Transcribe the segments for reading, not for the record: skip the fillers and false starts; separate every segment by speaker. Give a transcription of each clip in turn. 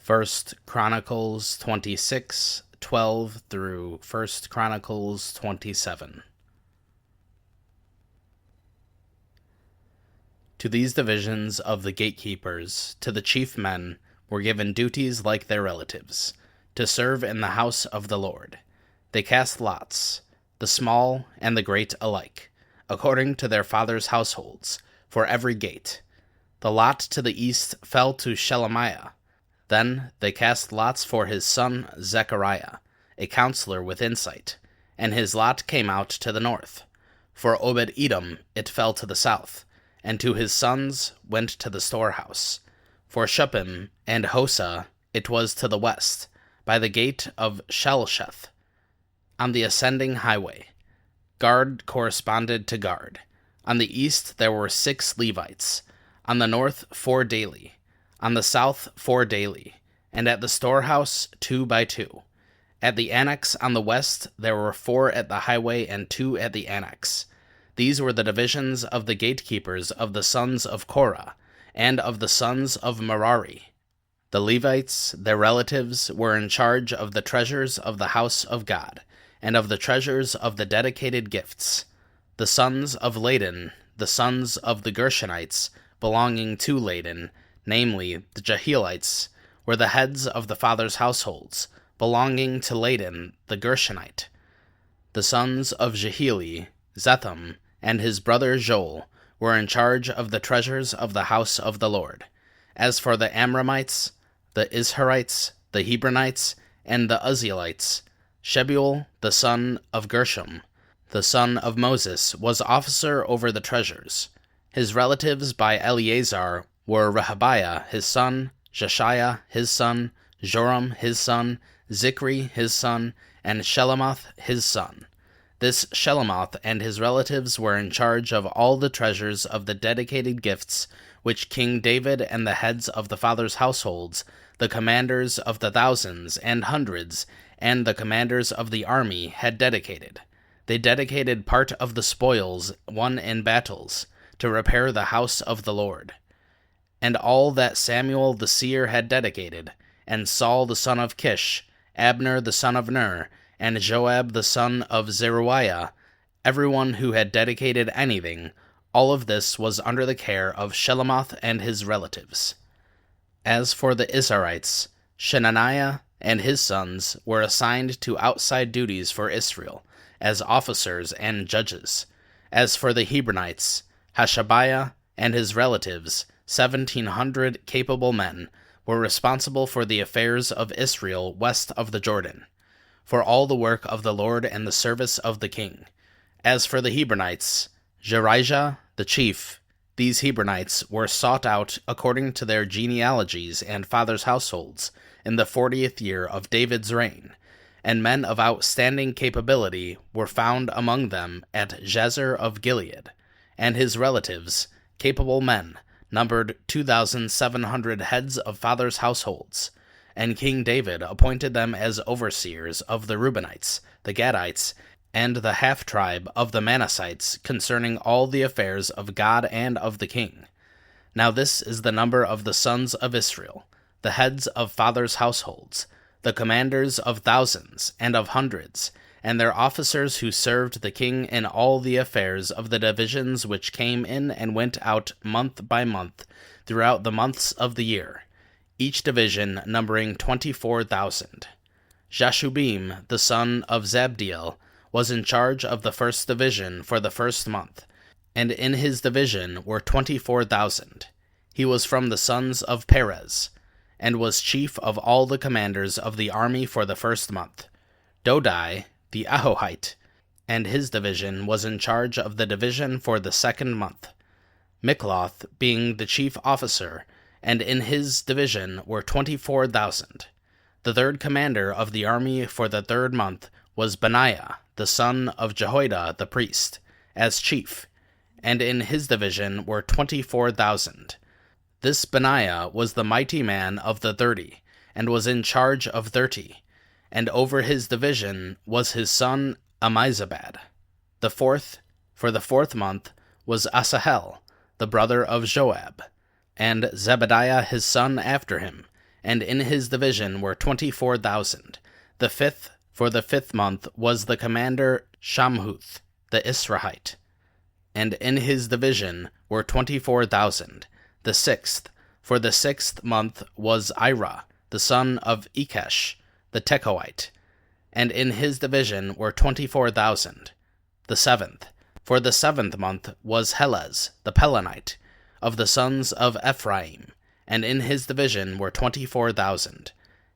Speaker 1: 1 Chronicles 26:12 through 1 Chronicles 27. To these divisions of the gatekeepers, to the chief men, were given duties like their relatives, to serve in the house of the Lord. They cast lots, the small and the great alike, according to their fathers' households, for every gate. The lot to the east fell to Shelemiah. Then they cast lots for his son Zechariah, a counselor with insight, and his lot came out to the north. For Obed-Edom it fell to the south, and to his sons went to the storehouse. For Shuppim and Hosa it was to the west, by the gate of Shalsheth, on the ascending highway. Guard corresponded to guard. On the east there were 6 Levites, on the north 4 daily, on the south 4 daily, and at the storehouse 2 by 2. At the annex on the west there were 4 at the highway and 2 at the annex. These were the divisions of the gatekeepers of the sons of Korah, and of the sons of Merari. The Levites, their relatives, were in charge of the treasures of the house of God, and of the treasures of the dedicated gifts. The sons of Laden, the sons of the Gershonites, belonging to Laden, namely the Jehielites, were the heads of the fathers' households, belonging to Laden the Gershonite. The sons of Jehieli, Zetham, and his brother Joel, were in charge of the treasures of the house of the Lord. As for the Amramites, the Izharites, the Hebronites, and the Uzzielites, Shebuel, the son of Gershom, the son of Moses, was officer over the treasures. His relatives by Eleazar were Rehabiah his son, Jeshiah his son, Joram his son, Zichri his son, and Shelomoth his son. This Shelomoth and his relatives were in charge of all the treasures of the dedicated gifts which King David and the heads of the fathers' households, the commanders of the thousands and hundreds, and the commanders of the army had dedicated. They dedicated part of the spoils won in battles, to repair the house of the Lord. And all that Samuel the seer had dedicated, and Saul the son of Kish, Abner the son of Ner, and Joab the son of Zeruiah, everyone who had dedicated anything, all of this was under the care of Shelomoth and his relatives. As for the Izharites, Shenaniah and his sons were assigned to outside duties for Israel, as officers and judges. As for the Hebronites, Hashabiah and his relatives, 1,700 capable men, were responsible for the affairs of Israel west of the Jordan, for all the work of the Lord and the service of the king. As for the Hebronites, Jerijah the chief, these Hebronites were sought out according to their genealogies and fathers' households in the 40th year of David's reign, and men of outstanding capability were found among them at Jazer of Gilead, and his relatives, capable men, numbered 2,700 heads of fathers' households. And King David appointed them as overseers of the Reubenites, the Gadites, and the half-tribe of the Manassites concerning all the affairs of God and of the king. Now this is the number of the sons of Israel, the heads of fathers' households, the commanders of thousands and of hundreds, and their officers who served the king in all the affairs of the divisions which came in and went out month by month throughout the months of the year, each division numbering 24,000. Jashubim, the son of Zabdiel, was in charge of the first division for the first month, and in his division were 24,000. He was from the sons of Perez, and was chief of all the commanders of the army for the first month. Dodai, the Ahohite, and his division was in charge of the division for the second month. Mikloth being the chief officer, and in his division were 24,000. The third commander of the army for the third month was Benaiah, the son of Jehoiada the priest, as chief, and in his division were 24,000. This Benaiah was the mighty man of the 30, and was in charge of 30, and over his division was his son Ammizabad. The fourth, for the 4th month, was Asahel, the brother of Joab, and Zebadiah his son after him, and in his division were 24,000. The fifth, for the 5th month, was the commander Shamhuth, the Israelite, and in his division were 24,000. The 6th, for the 6th month, was Ira, the son of Ikesh, the Tekoite, and in his division were 24,000. The 7th, for the 7th month, was Helez, the Pelonite, of the sons of Ephraim, and in his division were 24,000.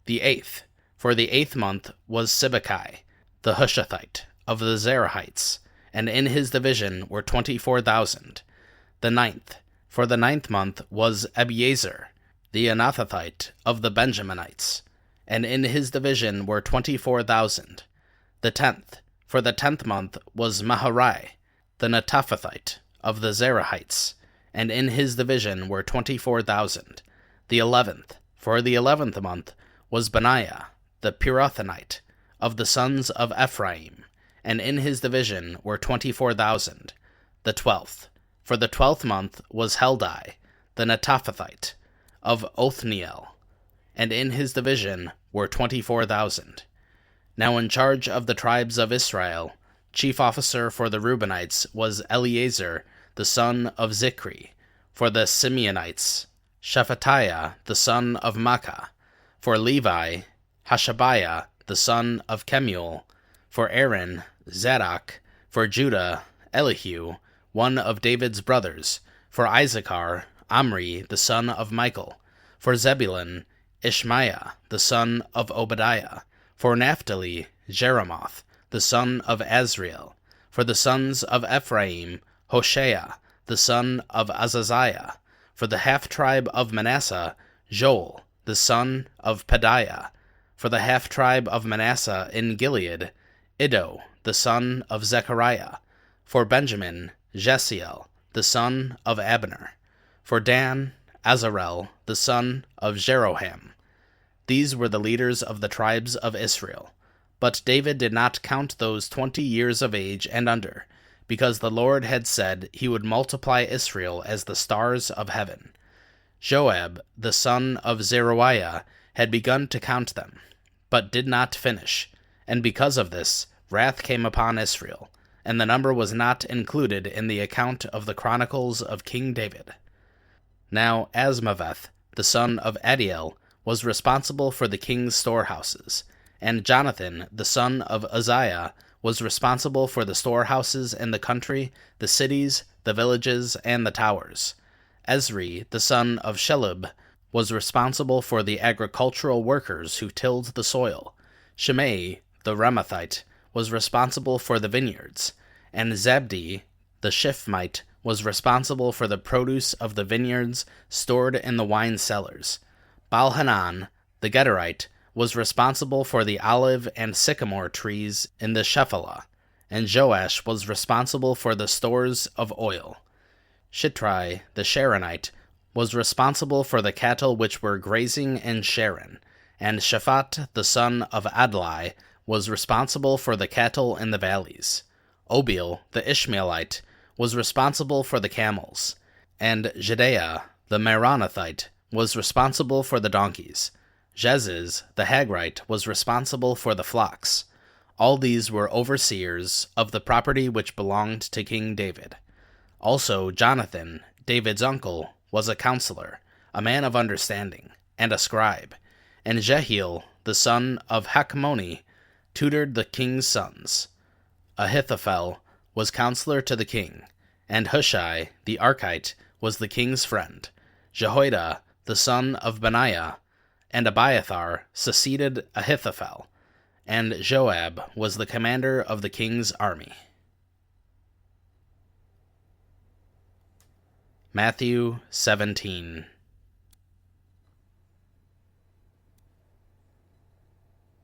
Speaker 1: The 8th, for the 8th month, was Sibbecai, the Hushathite, of the Zerahites, and in his division were 24,000. The 9th, for the 9th month, was Ebiezer, the Anathothite, of the Benjaminites, and in his division were 24,000. The 10th, for the 10th month, was Maharai, the Netophathite, of the Zerahites, and in his division were 24,000. The 11th, for the 11th month, was Benaiah, the Pirathonite, of the sons of Ephraim, and in his division were 24,000. The 12th, for the 12th month, was Heldai, the Netophathite, of Othniel, and in his division were 24,000. Now in charge of the tribes of Israel, chief officer for the Reubenites was Eleazar, the son of Zikri. For the Simeonites, Shephatiah, the son of Makkah. For Levi, Hashabiah, the son of Kemuel. For Aaron, Zadok. For Judah, Elihu, one of David's brothers. For Issachar, Omri, the son of Michael. For Zebulun, Ishmaiah, the son of Obadiah. For Naphtali, Jeremoth, the son of Azriel. For the sons of Ephraim, Hoshea, the son of Azaziah. For the half-tribe of Manasseh, Joel, the son of Pedaiah. For the half-tribe of Manasseh in Gilead, Iddo, the son of Zechariah. For Benjamin, Jesiel, the son of Abner. For Dan, Azarel, the son of Jeroham. These were the leaders of the tribes of Israel. But David did not count those 20 years of age and under, because the Lord had said he would multiply Israel as the stars of heaven. Joab, the son of Zeruiah, had begun to count them, but did not finish, and because of this, wrath came upon Israel, and the number was not included in the account of the Chronicles of King David. Now Asmaveth, the son of Adiel, was responsible for the king's storehouses, and Jonathan, the son of Uzziah, was responsible for the storehouses in the country, the cities, the villages, and the towers. Ezri, the son of Shelub, was responsible for the agricultural workers who tilled the soil. Shimei, the Ramathite, was responsible for the vineyards, and Zabdi, the Shifmite, was responsible for the produce of the vineyards stored in the wine cellars. Baal-Hanan, the Gederite, was responsible for the olive and sycamore trees in the Shephelah, and Joash was responsible for the stores of oil. Shitrai, the Sharonite, was responsible for the cattle which were grazing in Sharon, and Shaphat, the son of Adlai, was responsible for the cattle in the valleys. Obil, the Ishmaelite, was responsible for the camels, and Jedeah, the Meronothite, was responsible for the donkeys. Jeziz, the Hagrite, was responsible for the flocks. All these were overseers of the property which belonged to King David. Also Jonathan, David's uncle, was a counselor, a man of understanding, and a scribe. And Jehiel, the son of Hakmoni, tutored the king's sons. Ahithophel was counselor to the king, and Hushai, the Archite, was the king's friend. Jehoiada, the son of Benaiah, and Abiathar succeeded Ahithophel, and Joab was the commander of the king's army. Matthew 17.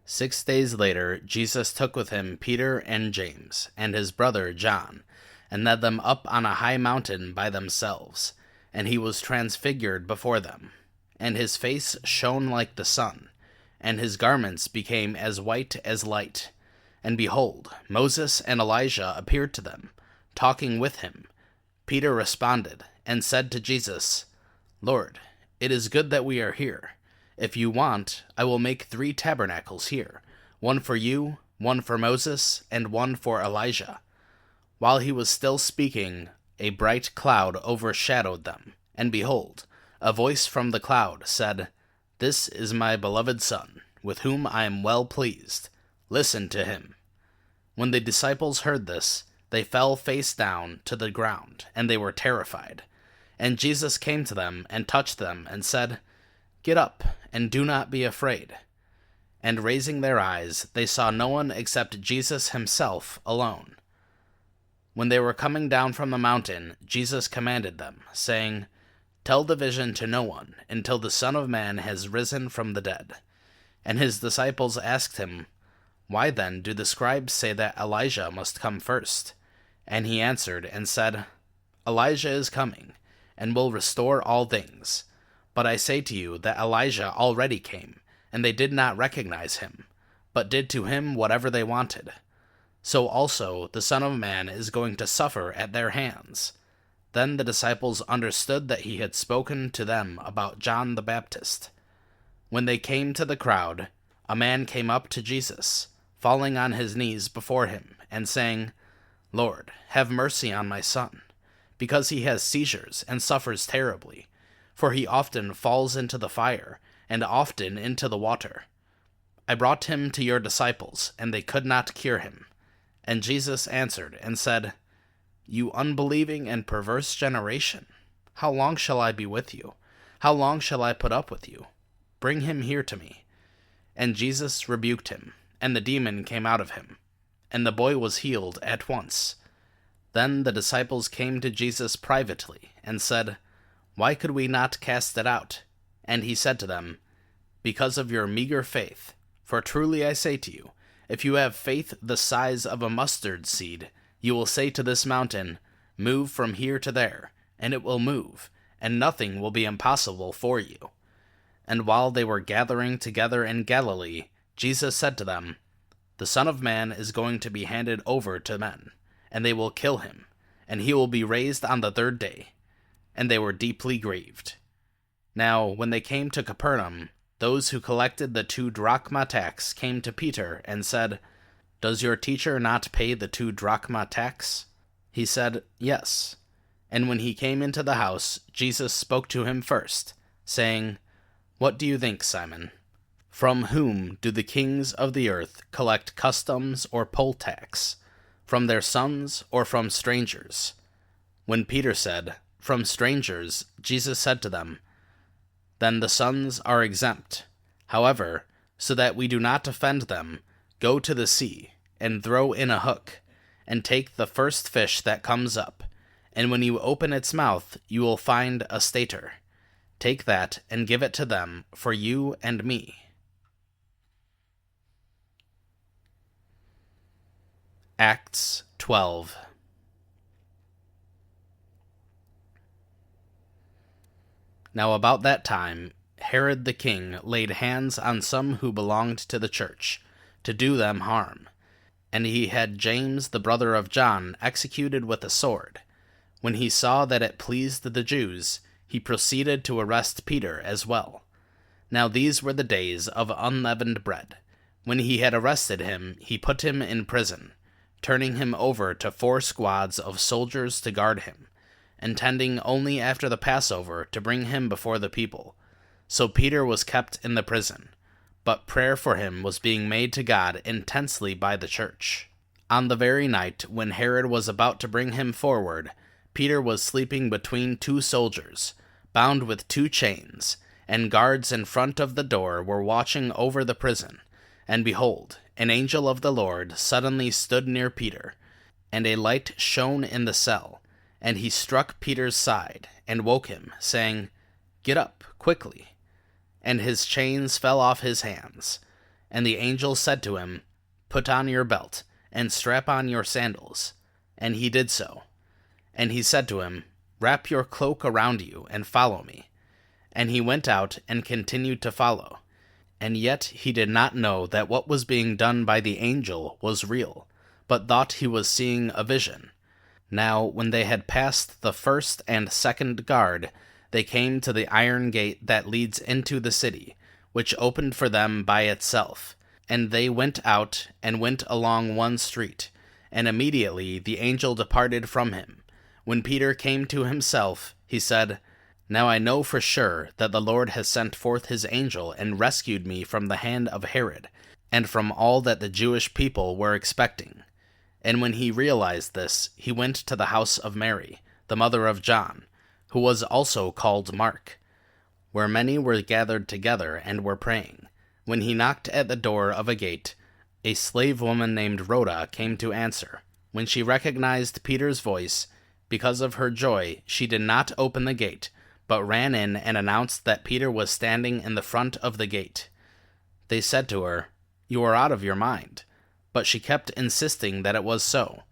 Speaker 1: Six days later, Jesus took with him Peter and James, and his brother John, and led them up on a high mountain by themselves, and he was transfigured before them. And his face shone like the sun, and his garments became as white as light. And behold, Moses and Elijah appeared to them, talking with him. Peter responded, and said to Jesus, "Lord, it is good that we are here. If you want, I will make 3 tabernacles here, one for you, one for Moses, and one for Elijah." While he was still speaking, a bright cloud overshadowed them, and behold, a voice from the cloud said, "This is my beloved Son, with whom I am well pleased. Listen to him." When the disciples heard this, they fell face down to the ground, and they were terrified. And Jesus came to them and touched them and said, "Get up, and do not be afraid." And raising their eyes, they saw no one except Jesus himself alone. When they were coming down from the mountain, Jesus commanded them, saying, "Tell the vision to no one until the Son of Man has risen from the dead." And his disciples asked him, "Why then do the scribes say that Elijah must come first?" And he answered and said, "Elijah is coming, and will restore all things. But I say to you that Elijah already came, and they did not recognize him, but did to him whatever they wanted. So also the Son of Man is going to suffer at their hands." Then the disciples understood that he had spoken to them about John the Baptist. When they came to the crowd, a man came up to Jesus, falling on his knees before him, and saying, "Lord, have mercy on my son, because he has seizures and suffers terribly, for he often falls into the fire, and often into the water. I brought him to your disciples, and they could not cure him." And Jesus answered and said, "You unbelieving and perverse generation, how long shall I be with you? How long shall I put up with you? Bring him here to me." And Jesus rebuked him, and the demon came out of him, and the boy was healed at once. Then the disciples came to Jesus privately, and said, "Why could we not cast it out?" And he said to them, "Because of your meager faith. For truly I say to you, if you have faith the size of a mustard seed, you will say to this mountain, 'Move from here to there,' and it will move, and nothing will be impossible for you." And while they were gathering together in Galilee, Jesus said to them, "The Son of Man is going to be handed over to men, and they will kill him, and he will be raised on the 3rd day." And they were deeply grieved. Now when they came to Capernaum, those who collected the 2 drachma tax came to Peter and said, "Does your teacher not pay the 2 drachma tax?" He said, "Yes." And when he came into the house, Jesus spoke to him first, saying, "What do you think, Simon? From whom do the kings of the earth collect customs or poll tax? From their sons or from strangers?" When Peter said, "From strangers," Jesus said to them, "Then the sons are exempt. However, so that we do not offend them, go to the sea, and throw in a hook, and take the first fish that comes up, and when you open its mouth, you will find a stater. Take that, and give it to them for you and me." Acts 12. Now about that time, Herod the king laid hands on some who belonged to the church, to do them harm. And he had James the brother of John executed with a sword. When he saw that it pleased the Jews, he proceeded to arrest Peter as well. Now these were the days of unleavened bread. When he had arrested him, he put him in prison, turning him over to 4 squads of soldiers to guard him, intending only after the Passover to bring him before the people. So Peter was kept in the prison, but prayer for him was being made to God intensely by the church. On the very night when Herod was about to bring him forward, Peter was sleeping between 2 soldiers, bound with 2 chains, and guards in front of the door were watching over the prison. And behold, an angel of the Lord suddenly stood near Peter, and a light shone in the cell. And he struck Peter's side, and woke him, saying, "Get up, quickly." And his chains fell off his hands. And the angel said to him, "Put on your belt, and strap on your sandals." And he did so. And he said to him, "Wrap your cloak around you, and follow me." And he went out and continued to follow. And yet he did not know that what was being done by the angel was real, but thought he was seeing a vision. Now, when they had passed the 1st and 2nd guard, they came to the iron gate that leads into the city, which opened for them by itself. And they went out and went along one street, and immediately the angel departed from him. When Peter came to himself, he said, "Now I know for sure that the Lord has sent forth his angel and rescued me from the hand of Herod, and from all that the Jewish people were expecting." And when he realized this, he went to the house of Mary, the mother of John, who was also called Mark, where many were gathered together and were praying. When he knocked at the door of a gate, a slave woman named Rhoda came to answer. When she recognized Peter's voice, because of her joy, she did not open the gate, but ran in and announced that Peter was standing in the front of the gate. They said to her, "You are out of your mind." But she kept insisting that it was so.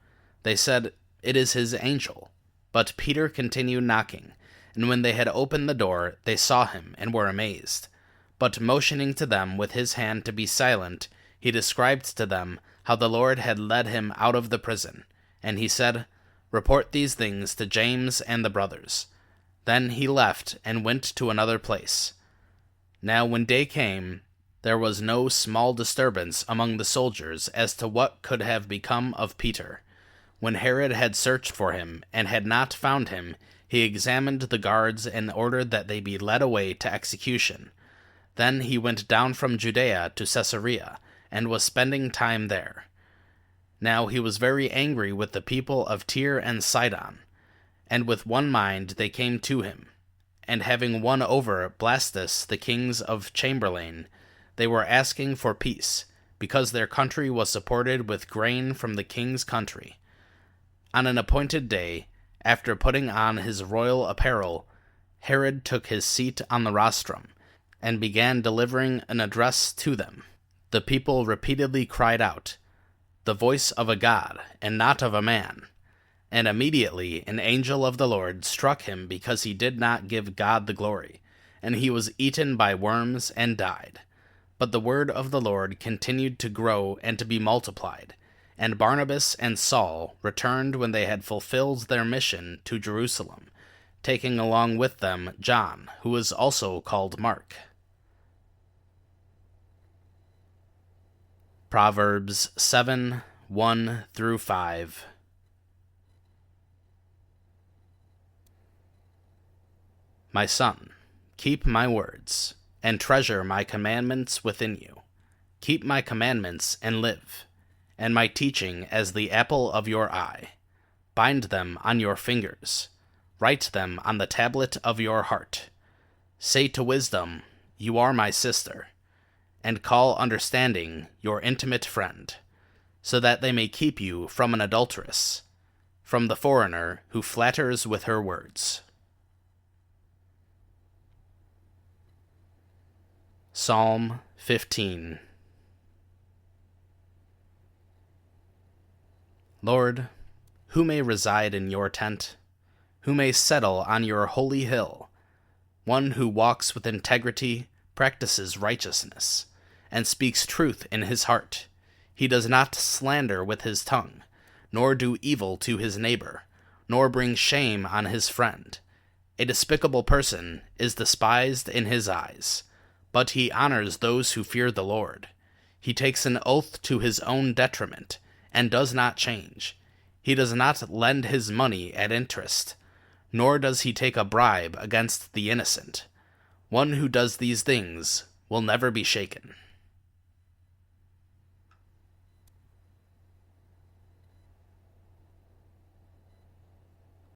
Speaker 1: They said, "It is his angel." But Peter continued knocking, and when they had opened the door, they saw him and were amazed. But motioning to them with his hand to be silent, he described to them how the Lord had led him out of the prison. And he said, "Report these things to James and the brothers." Then he left and went to another place. Now when day came, there was no small disturbance among the soldiers as to what could have become of Peter. When Herod had searched for him and had not found him, he examined the guards and ordered that they be led away to execution. Then he went down from Judea to Caesarea, and was spending time there. Now he was very angry with the people of Tyre and Sidon, and with one mind they came to him. And having won over Blastus the kings of Chamberlain, they were asking for peace, because their country was supported with grain from the king's country. On an appointed day, after putting on his royal apparel, Herod took his seat on the rostrum, and began delivering an address to them. The people repeatedly cried out, "The voice of a god, and not of a man." And immediately an angel of the Lord struck him because he did not give God the glory, and he was eaten by worms and died. But the word of the Lord continued to grow and to be multiplied, and Barnabas and Saul returned when they had fulfilled their mission to Jerusalem, taking along with them John, who was also called Mark. Proverbs 7, 1-5. My son, keep my words, and treasure my commandments within you. Keep my commandments and live, and my teaching as the apple of your eye. Bind them on your fingers. Write them on the tablet of your heart. Say to wisdom, "You are my sister," and call understanding your intimate friend, so that they may keep you from an adulteress, from the foreigner who flatters with her words. Psalm 15. Lord, who may reside in your tent? Who may settle on your holy hill? One who walks with integrity, practices righteousness, and speaks truth in his heart. He does not slander with his tongue, nor do evil to his neighbor, nor bring shame on his friend. A despicable person is despised in his eyes, but he honors those who fear the Lord. He takes an oath to his own detriment, and does not change. He does not lend his money at interest, nor does he take a bribe against the innocent. One who does these things will never be shaken.